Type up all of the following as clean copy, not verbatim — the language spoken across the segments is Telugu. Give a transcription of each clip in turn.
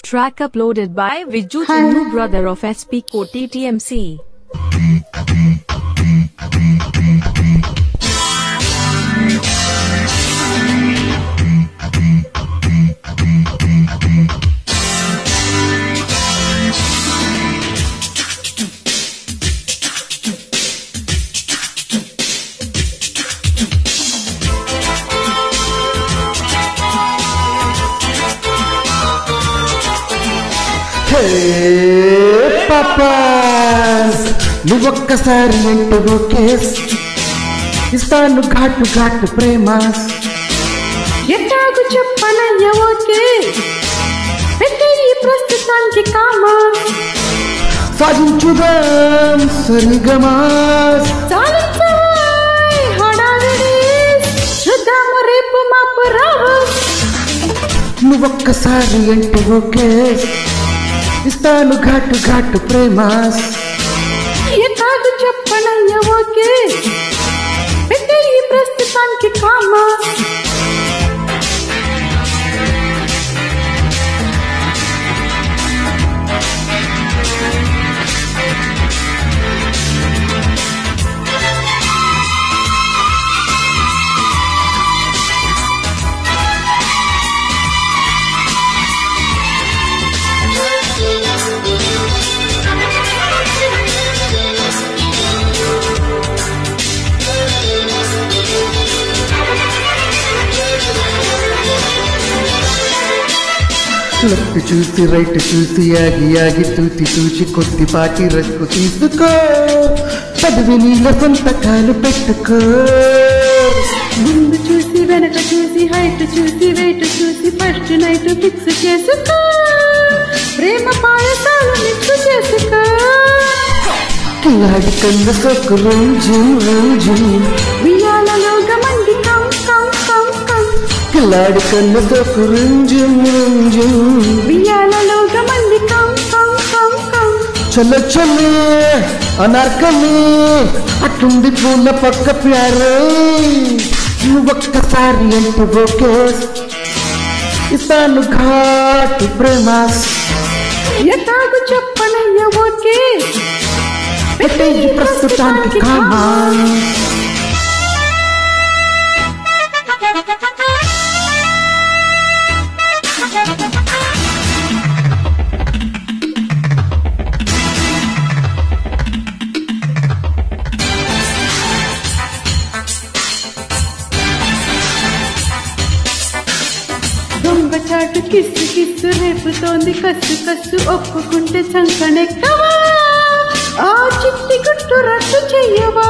Track uploaded by Viju Chinnu, brother of SP Koti TMC. Hey papas, నువ్వొక్కసారి అంటే ఓకే ఇస్తాను ఘాటు ఘాటు ప్రేమాస్ ఎట్టాగు చెప్పనయ్య ఓకే పెట్టే ఈ ప్రస్తుతానికి కామా సాధించుదాం సరిగమాస్ చాలించాయ్ హడావిడి చూద్దాము రేపు మాపు రావు నువ్వొక్కసారి అంటే ఓకే ఇస్తాను ఘాటు ఘాటు ప్రేమాస్ ఎట్టాగు చెప్పనయ్య ఓకే పెట్టే ఈ ప్రస్తుతానికి కామా లెఫ్ట్ చూసి రైట్ చూసి ఆగి ఆగి తూచి తూచి కొద్దిపాటి రెస్కు తీసుకో పదవి నీళ్ళ సంతకాలు పెట్టుకో ముందు చూసి వెనక చూసి హైట్ చూసి వెయిట్ చూసి ఫస్ట్ నైట్ ఫిక్స్ చేసుకో ప్రేమ పాయసాలు మిక్స్ చేసుకో కిలాడి కన్న సొక్కు రంజుం రంజుం వియాలలో గమండి కం కం కం కం కిలాడి కన్న సొక్కు రంజుం రంజుం వియాలలో గమండి కం కం కం కం చల్ల చల్లే అనార్కలి అట్లుంది పూల పక్క ప్యారే నువ్వొక్కసారి అంటే ఓకే ఇస్తాను ఘాటు ప్రేమాస్ ఎట్టాగు చెప్పనయ్య ఓకే పెట్టే ఈ ప్రస్తుతానికి కామా దొంగ చాటు కిస్సు కిస్సు రేపుతోంది కస్సు కస్సు ఒప్పుకుంటే చంకనెక్కవా ఆ చిట్టి గుట్టు రద్దు చెయ్యవా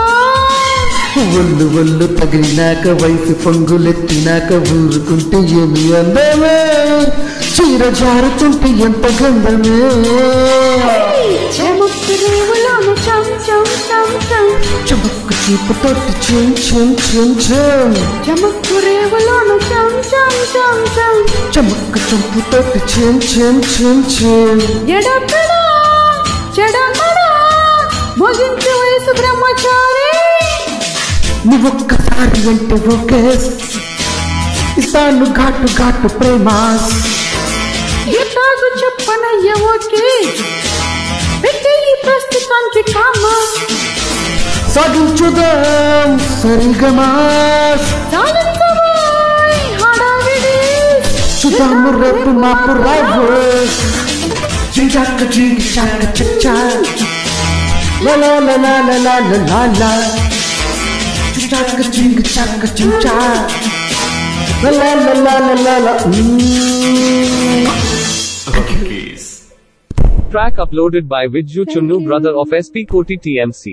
ఒళ్ళు ఒళ్ళు తగిలినాక వయసు పొంగులెత్తినాక ఊరుకుంటే ఏమి అందమే చీర జారుతుంటే ఎంత గంధమే చెముక్కు రేవులోను చం చం చం చం చమక్కు చీపుతోటి చిం చిం చిం చిం చెముక్కు రేవులోను చం చం చం చం చమక్కు చంపుతోటి చిం చిం చిం చిం ఎడక్కడా చెడమడా ముగించు వయసు బ్రహ్మచారి నువ్వొక్కసారి అంటే ఓకే ఇస్తాను ఘాటు ఘాటు ప్రేమాస్ ఎట్టాగు చెప్పనయ్య ఓకే పెట్టే ఈ ప్రస్తుతానికి కామా సాగించుదాం సరిగమాస్ చాలించబోయ్ హడావిడి చూద్దాము రేపు మాపు రావు జింజాక జింగి చాక చచ్చా లా లా లా లా లా లా లా లా జింజాక జింగి చాక చించా లా లా లా లా లా లా Track uploaded by Viju Chinnu, brother of SP Koti TMC.